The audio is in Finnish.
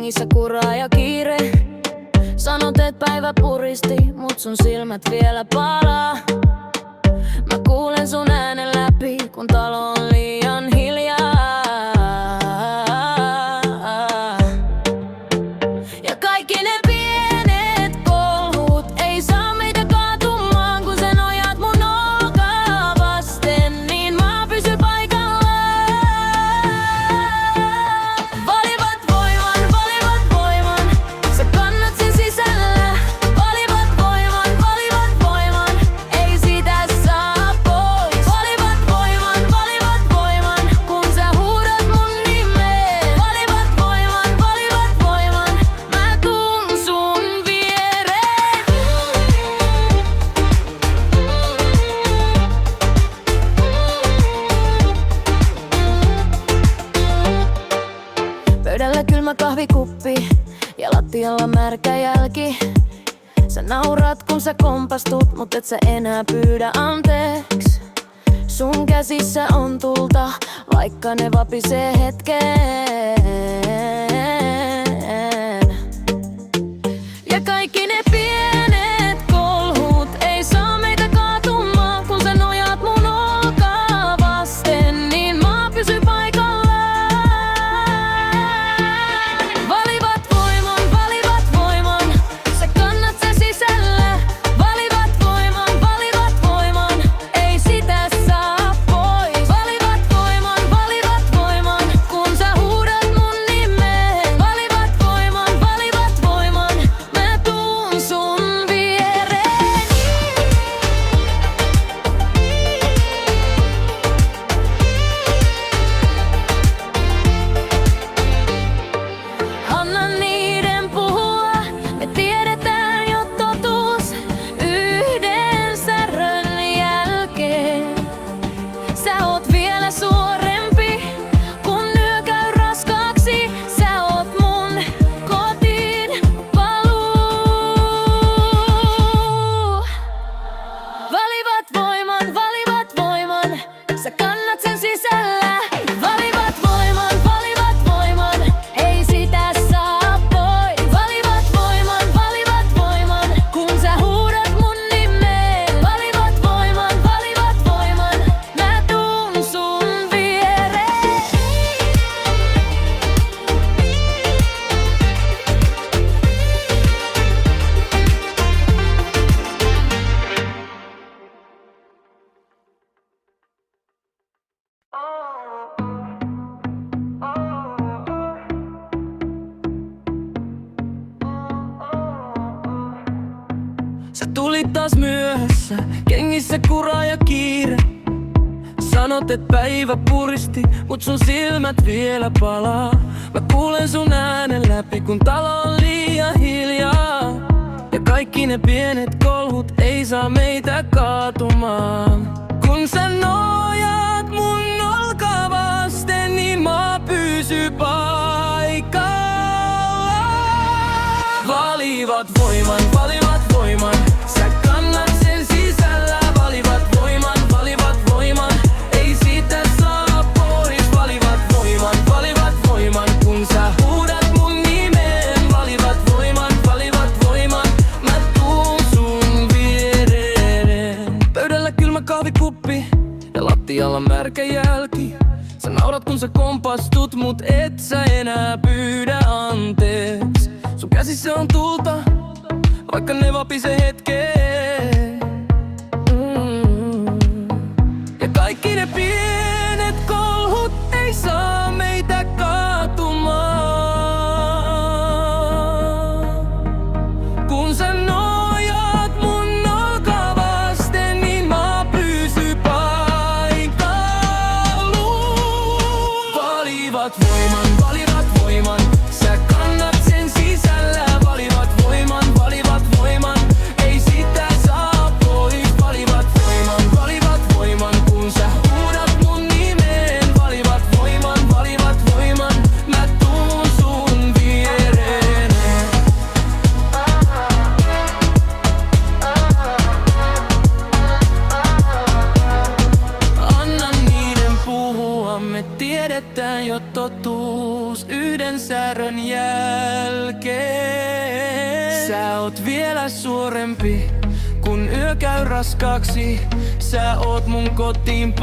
Kengissä kuraa ja kiire. Sanot, et päivä puristi, mut sun silmät vielä palaa. Mä kuulen sun äänen läpi, kun talo on liian hiljaa. Ja kaikki ne pienet kolhut ei saa meitä kaatumaan, kun sä nojat mun olkaa vasten, niin mä pysyn paikallaan. Valivat voiman, sä kannat sen sisällä. Valivat voiman, ei sitä saa pois. Valivat voiman, kun sä huudat mun nimeen. Valivat voiman, mä tuun sun viereen. Pöydällä kylmä kahvikuppi ja lattialla märkä jälki. Sä nauraat kun sä kompastut, mut et sä enää pyydä anteeksi. Sun käsissä on tulta, vaikka ne vapisee hetkeen. Ja kaikki ne pienet kolhut ei saa meitä kaatumaan, kun sä nojat mun olkaa vasten, niin mä pysyn paikallaan. Valivat voiman, sä kannat sen sisällä. Valivat voiman, ei sitä saa pois. Valivat voiman, kun sä huudat mun nimeen. Valivat voiman, mä tuun sun viereen. Anna niiden puhua, me tiedetään jo totuus yhden särön jälkeen. Sä oot vielä suorempi, kun yö käy raskaaksi. Sä oot mun kotiin paluu. Valivat voiman, sä kannat sen sisällä. Valivat voiman, ei sitä saa pois. Valivat voiman, kun sä huudat mun nimeen. Valivat voiman, mä tuun sun viereen. Sä tulit taas myöhässä, kengissä kuraa ja kiire. Sanot, et päivä puristi, mut sun silmät vielä palaa. Mä kuulen sun äänen läpi, kun talo on liian hiljaa. Ja kaikki ne pienet kolhut ei saa meitä kaatumaan. Kun sä nojat mun olkaa vasten, niin mä pysy paikallaan. Valivat voiman, sä kannat sen sisällä. Valivat voiman, ei sitä saa pois. Valivat voiman, kun sä huudat mun nimeen. Valivat voiman, mä tuun sun viereen. Pöydällä kylmä kahvikuppi ja lattialla märkä jälki. Sä naurat kun sä kompastut, mut et sä enää pyydä anteeksi. Sun käsissä on tulta, vaikka ne vapisee hetkeen. Ja kaikki ne pienet kolhut ei saa meitä kaatumaan. Kun sä nojat mun olkaa vasten, niin mä pysyn paikallaan. Valivat voiman, sä kannat sen sisällä. Valivat voiman, ei sitä saa pois. Valivat voiman, kun sä huudat mun tiedetään jo totuus yhden särön jälkeen. Sä oot vielä suurempi, kun yö käy raskaaksi. Sä oot mun kotiin